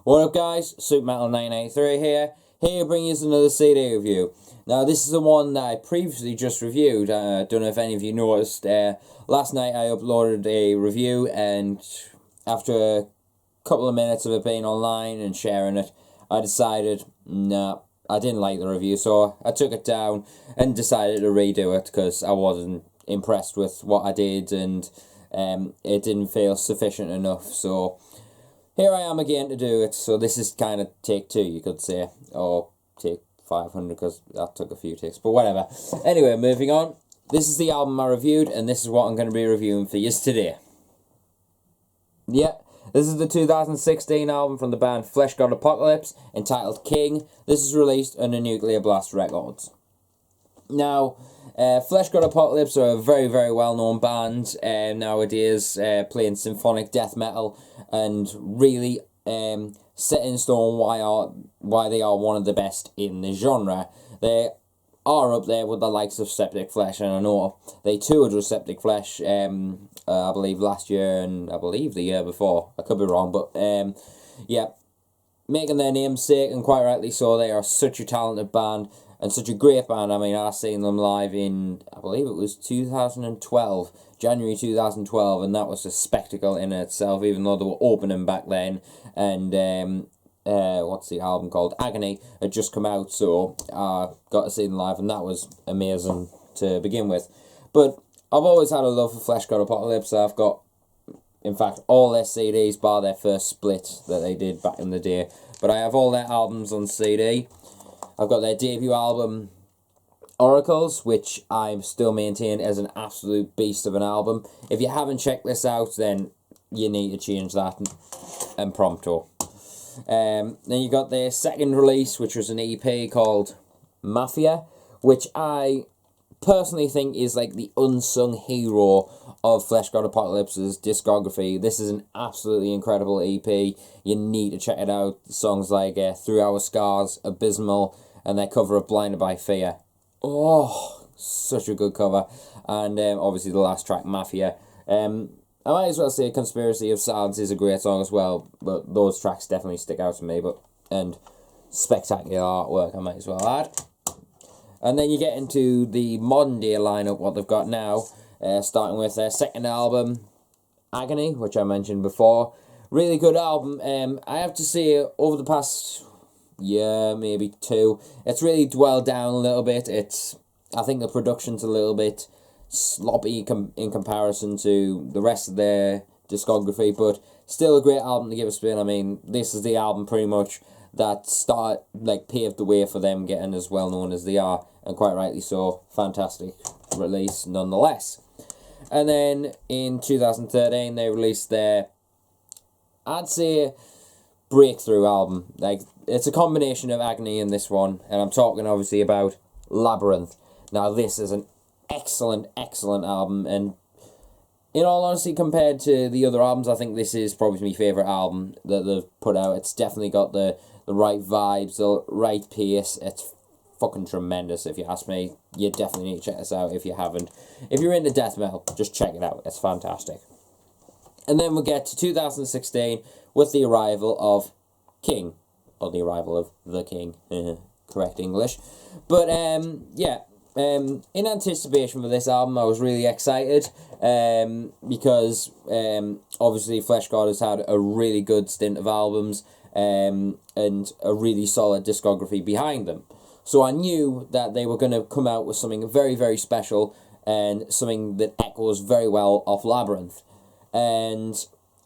What up guys, SupMetal983 here to bring you another CD review. Now this is the one that I previously just reviewed. I don't know if any of you noticed, last night I uploaded a review, and after a couple of minutes of it being online and sharing it, I decided, nah, I didn't like the review, so I took it down and decided to redo it because I wasn't impressed with what I did, and it didn't feel sufficient enough. So here I am again to do it. So this is kind of take 2, you could say, or take 500, because that took a few takes, but whatever. Anyway, moving on. This is the album I reviewed, and this is what I'm going to be reviewing for you today. Yeah, this is the 2016 album from the band Fleshgod Apocalypse, entitled King. This is released under Nuclear Blast Records. Now, Fleshgod Apocalypse are a very, very well-known band nowadays, playing symphonic death metal, and really set in stone why they are one of the best in the genre. They are up there with the likes of SepticFlesh, and I know they toured with SepticFlesh, I believe last year, and I believe the year before. I could be wrong, but yeah, making their namesake, and quite rightly so. They are such a talented band, and such a great band. I mean, I've seen them live in, I believe it was 2012, January 2012, and that was a spectacle in itself, even though they were opening back then. And what's the album called? Agony had just come out, so I got to see them live, and that was amazing to begin with. But I've always had a love for Fleshgod Apocalypse. I've got, in fact, all their CDs, bar their first split that they did back in the day. But I have all their albums on CD. I've got their debut album, Oracles, which I still maintain as an absolute beast of an album. If you haven't checked this out, then you need to change that and prompto. Then you got their second release, which was an EP called Mafia, which I personally think is like the unsung hero of Fleshgod Apocalypse's discography. This is an absolutely incredible EP. You need to check it out. Songs like Through Our Scars, Abysmal, and their cover of Blinded by Fear. Oh, such a good cover. And obviously the last track, Mafia. I might as well say Conspiracy of Silence is a great song as well, but those tracks definitely stick out to me. And spectacular artwork, I might as well add. And then you get into the modern day lineup, what they've got now, starting with their second album, Agony, which I mentioned before. Really good album. I have to say, over the past year, maybe 2, it's really dwelled down a little bit. I think the production's a little bit sloppy in comparison to the rest of their discography, but still a great album to give a spin. I mean, this is the album pretty much that paved the way for them getting as well known as they are, and quite rightly so. Fantastic release nonetheless. And then in 2013 they released their, I'd say, breakthrough album. Like, it's a combination of Agony in this one, and I'm talking obviously about Labyrinth. Now this is an excellent album, and in all honesty, compared to the other albums, I think this is probably my favourite album that they've put out. It's definitely got the right vibes, the right pace. It's fucking tremendous, if you ask me. You definitely need to check this out if you haven't. If you're into death metal, just check it out. It's fantastic. And then we'll get to 2016 with the arrival of King, or the arrival of the King, correct English. But yeah, in anticipation for this album, I was really excited, because obviously Fleshgod has had a really good stint of albums, and a really solid discography behind them. So I knew that they were going to come out with something very, very special, and something that echoes very well off Labyrinth. And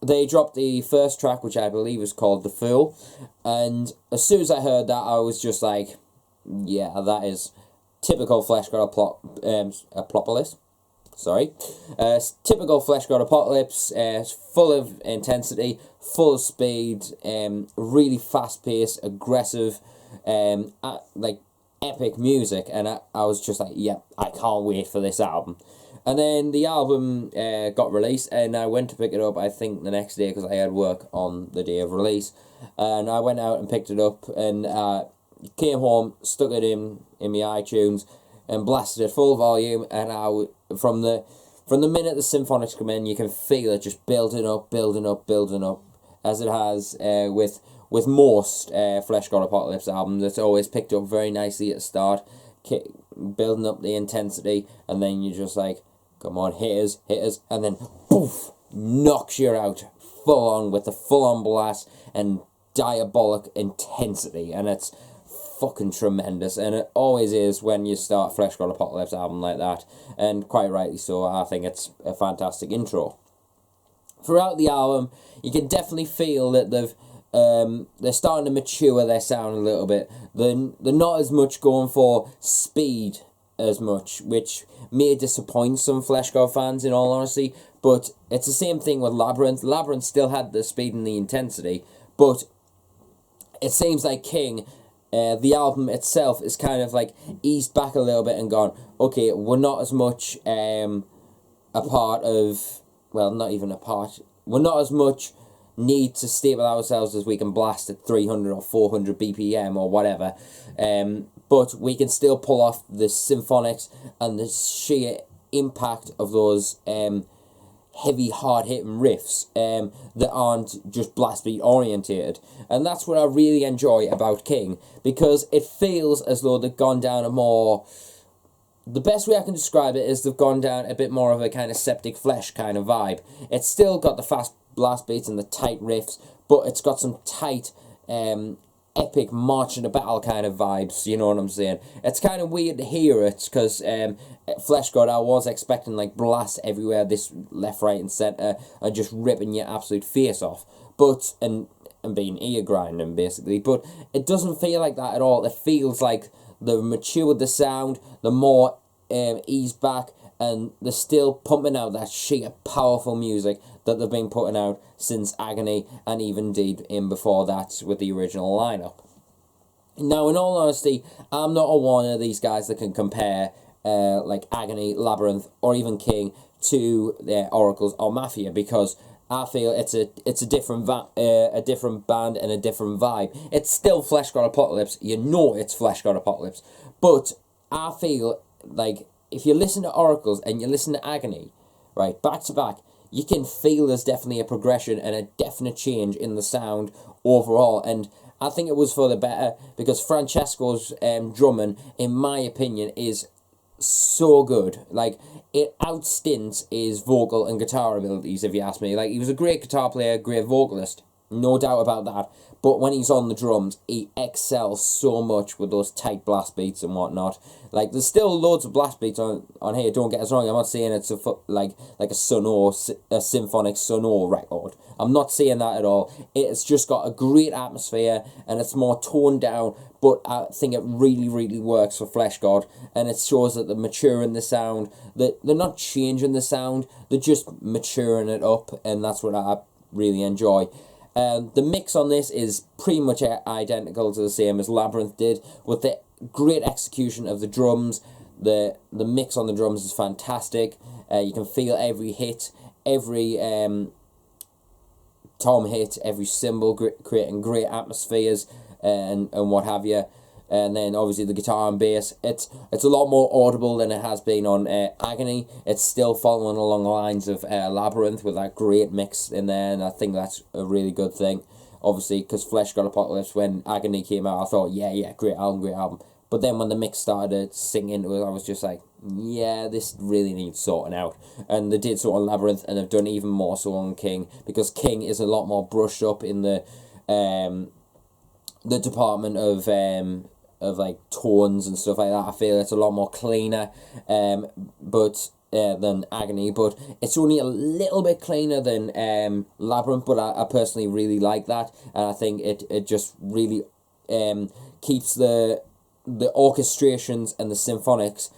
they dropped the first track, which I believe is called The Fool, and as soon as I heard that, I was just like, yeah, that is typical Fleshgod Apocalypse. Typical Fleshgod Apocalypse, full of intensity, full of speed, really fast-paced, aggressive, like epic music, and I was just like, yeah, I can't wait for this album. And then the album got released, and I went to pick it up, I think, the next day, because I had work on the day of release. And I went out and picked it up, and came home, stuck it in my iTunes, and blasted it full volume. And from the minute the Symphonics come in, you can feel it just building up, as it has with with most Fleshgod Apocalypse albums, it's always picked up very nicely at the start, building up the intensity, and then you're just like, come on, hit us, and then poof, knocks you out full on with the full on blast and diabolic intensity, and it's fucking tremendous, and it always is when you start a Fleshgod Apocalypse album like that, and quite rightly so. I think it's a fantastic intro. Throughout the album, you can definitely feel that they're starting to mature their sound a little bit. They're not as much going for speed as much, which may disappoint some Fleshgod fans in all honesty, but it's the same thing with Labyrinth. Labyrinth still had the speed and the intensity, but it seems like King, the album itself, is kind of like eased back a little bit and gone, okay, we're not as much a part of, well, not even a part, we're not as much need to stable ourselves as we can blast at 300 or 400 BPM or whatever, but we can still pull off the symphonics and the sheer impact of those heavy, hard-hitting riffs that aren't just blast beat orientated. And that's what I really enjoy about King, because it feels as though they've gone down a more... The best way I can describe it is they've gone down a bit more of a kind of SepticFlesh kind of vibe. It's still got the fast blast beats and the tight riffs, but it's got some tight, epic march in a battle kind of vibes, you know what I'm saying? It's kind of weird to hear it, because Fleshgod, I was expecting like blast everywhere, this left, right and centre, and just ripping your absolute face off, but, and being ear grinding basically, but it doesn't feel like that at all. It feels like they've matured the sound, they're more eased back, and they're still pumping out that sheer powerful music that they've been putting out since Agony, and even did in before that with the original lineup. Now, in all honesty, I'm not one of these guys that can compare like Agony, Labyrinth, or even King to Oracles or Mafia, because I feel it's a different band and a different vibe. It's still Fleshgod Apocalypse, you know it's Fleshgod Apocalypse, but I feel like if you listen to Oracles and you listen to Agony, right, back to back, you can feel there's definitely a progression and a definite change in the sound overall, and I think it was for the better, because Francesco's drumming, in my opinion, is so good. Like, it outstints his vocal and guitar abilities, if you ask me. Like, he was a great guitar player, great vocalist, no doubt about that, but when he's on the drums, he excels so much with those tight blast beats and whatnot. Like, there's still loads of blast beats on here, don't get us wrong, I'm not saying it's like a Symphonic Sonor record. I'm not saying that at all. It's just got a great atmosphere, and it's more toned down, but I think it really, really works for Fleshgod, and it shows that they're maturing the sound, that they're not changing the sound, they're just maturing it up, and that's what I really enjoy. The mix on this is pretty much identical to the same as Labyrinth did, with the great execution of the drums. The mix on the drums is fantastic. You can feel every hit, every tom hit, every cymbal, creating great atmospheres and what have you. And then obviously the guitar and bass, it's a lot more audible than it has been on Agony. It's still following along the lines of Labyrinth, with that great mix in there, and I think that's a really good thing. Obviously, because Fleshgod Apocalypse, when Agony came out, I thought, yeah, great album. But then when the mix started to sing into it, I was just like, yeah, this really needs sorting out. And they did so on Labyrinth, and they've done even more so on King, because King is a lot more brushed up in the department of like tones and stuff like that. I feel it's a lot more cleaner than Agony, but it's only a little bit cleaner than Labyrinth, but I personally really like that, and I think it just really keeps the orchestrations and the symphonics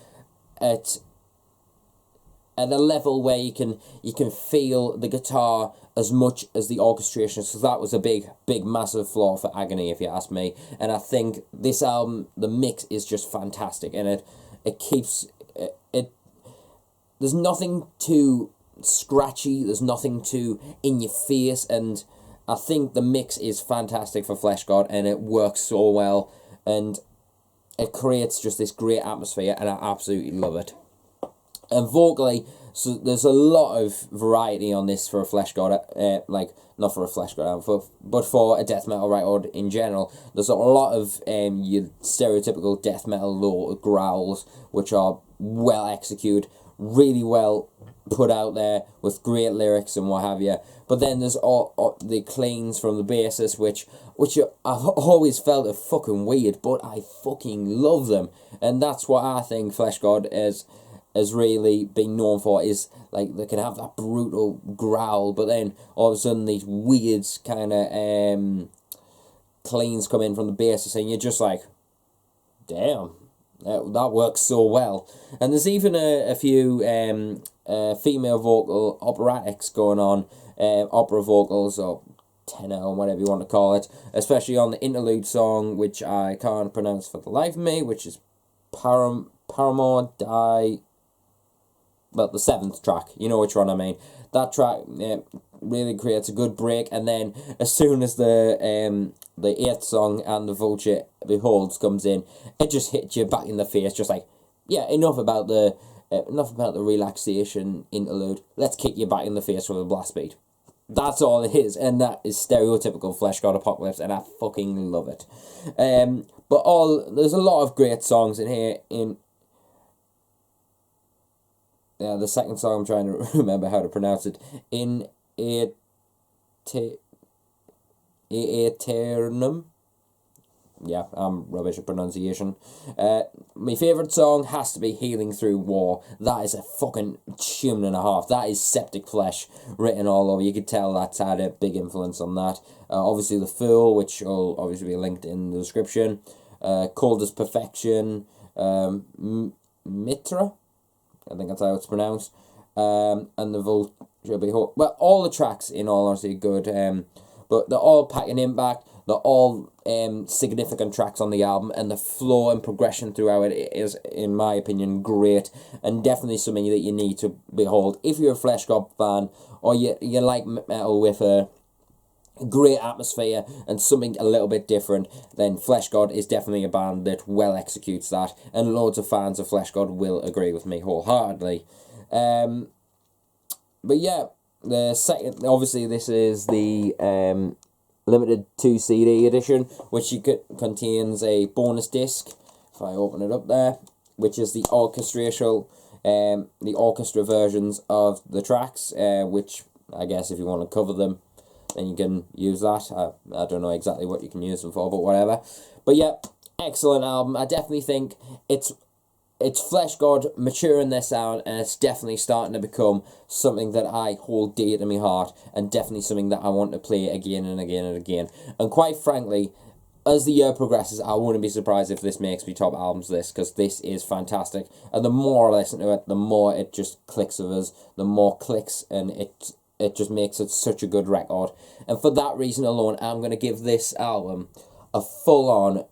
at a level where you can feel the guitar as much as the orchestration. So that was a big massive flaw for Agony, if you ask me. And I think this album, the mix is just fantastic, and it keeps it. There's nothing too scratchy. There's nothing too in your face, and I think the mix is fantastic for Fleshgod, and it works so well, and it creates just this great atmosphere, and I absolutely love it. And vocally, so there's a lot of variety on this for a Fleshgod, like, not for a Fleshgod album, but for a death metal record in general. There's a lot of your stereotypical death metal low growls, which are well executed, really well put out there, with great lyrics and what have you. But then there's all the cleans from the basis, which I've always felt are fucking weird, but I fucking love them. And that's what I think Fleshgod has really been known for, is like they can have that brutal growl, but then all of a sudden these weird kind of cleans come in from the basis, and you're just like, damn, that works so well. And there's even a few female vocal operatics going on, opera vocals or tenor, whatever you want to call it, especially on the interlude song, which I can't pronounce for the life of me, which is Paramore Die. Well, the 7th track, you know which one I mean. That track really creates a good break, and then as soon as the 8th song and the Vulture Beholds comes in, it just hits you back in the face, just like, yeah, enough about the relaxation interlude. Let's kick you back in the face with a blast beat. That's all it is, and that is stereotypical Fleshgod Apocalypse, and I fucking love it. But there's a lot of great songs in here. The second song, I'm trying to remember how to pronounce it. Aeternum. Yeah, I'm rubbish at pronunciation. My favourite song has to be Healing Through War. That is a fucking tune and a half. That is SepticFlesh written all over. You could tell that's had a big influence on that. Obviously The Fool, which will obviously be linked in the description. Cold as Perfection. Mitra? I think that's how it's pronounced. And the Vulture Behold. Well, all the tracks, in all honesty, are good. But they're all packing impact. They're all significant tracks on the album, and the flow and progression throughout it is, in my opinion, great, and definitely something that you need to behold. If you're a Fleshgod fan, or you like metal with a great atmosphere and something a little bit different, then Fleshgod is definitely a band that well executes that, and loads of fans of Fleshgod will agree with me wholeheartedly. But yeah, the second, obviously this is the limited 2 CD edition, which contains a bonus disc. If I open it up there, which is the orchestra versions of the tracks, which I guess if you want to cover them, then you can use that. I don't know exactly what you can use them for, but whatever. But yeah, excellent album. I definitely think it's Fleshgod maturing their sound, and it's definitely starting to become something that I hold dear to my heart, and definitely something that I want to play again and again and again. And quite frankly, as the year progresses, I wouldn't be surprised if this makes me top albums list, because this is fantastic. And the more I listen to it, the more it just clicks with us, the more clicks, and it just makes it such a good record. And for that reason alone, I'm going to give this album a full-on,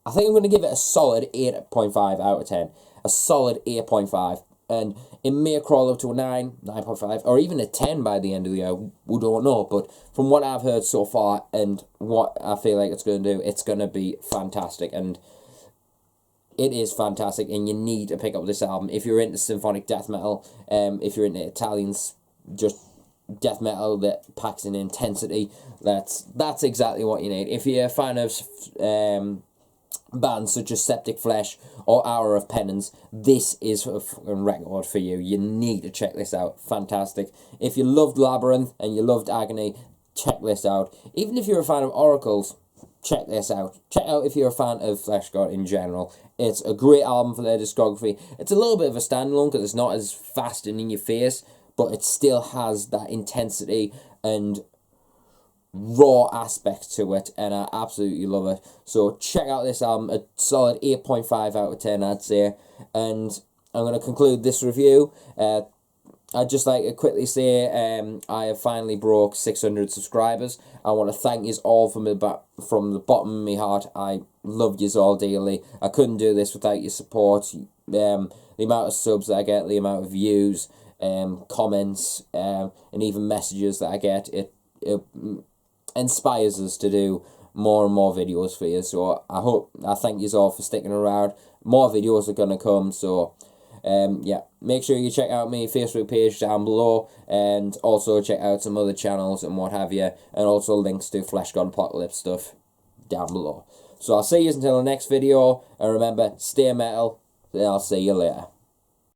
I think I'm going to give it a solid 8.5 out of 10. A solid 8.5. And it may crawl up to a 9, 9.5, or even a 10 by the end of the year. We don't know. But from what I've heard so far and what I feel like it's going to do, it's going to be fantastic. And it is fantastic. And you need to pick up this album. If you're into symphonic death metal, if you're into Italians, just death metal that packs in intensity, that's exactly what you need. If you're a fan of bands such as SepticFlesh or Hour of Penance, this is a fucking record for you. You need to check this out. Fantastic. If you loved Labyrinth and you loved Agony, check this out. Even if you're a fan of Oracles, check this out. Check out if you're a fan of Fleshgod in general. It's a great album for their discography. It's a little bit of a standalone because it's not as fast and in your face, but it still has that intensity and raw aspect to it, and I absolutely love it. So check out this album, a solid 8.5 out of 10, I'd say. And I'm going to conclude this review. I'd just like to quickly say I have finally broke 600 subscribers. I want to thank you all from the bottom of my heart. I love you all dearly. I couldn't do this without your support. The amount of subs that I get, the amount of views, comments, and even messages that I get, it inspires us to do more and more videos for you. So I thank you all for sticking around. More videos are going to come, so Yeah, make sure you check out my Facebook page down below, and also check out some other channels and what have you, and also links to Fleshgod Apocalypse stuff down below. So I'll see you until the next video, and remember, stay metal, and I'll see you later.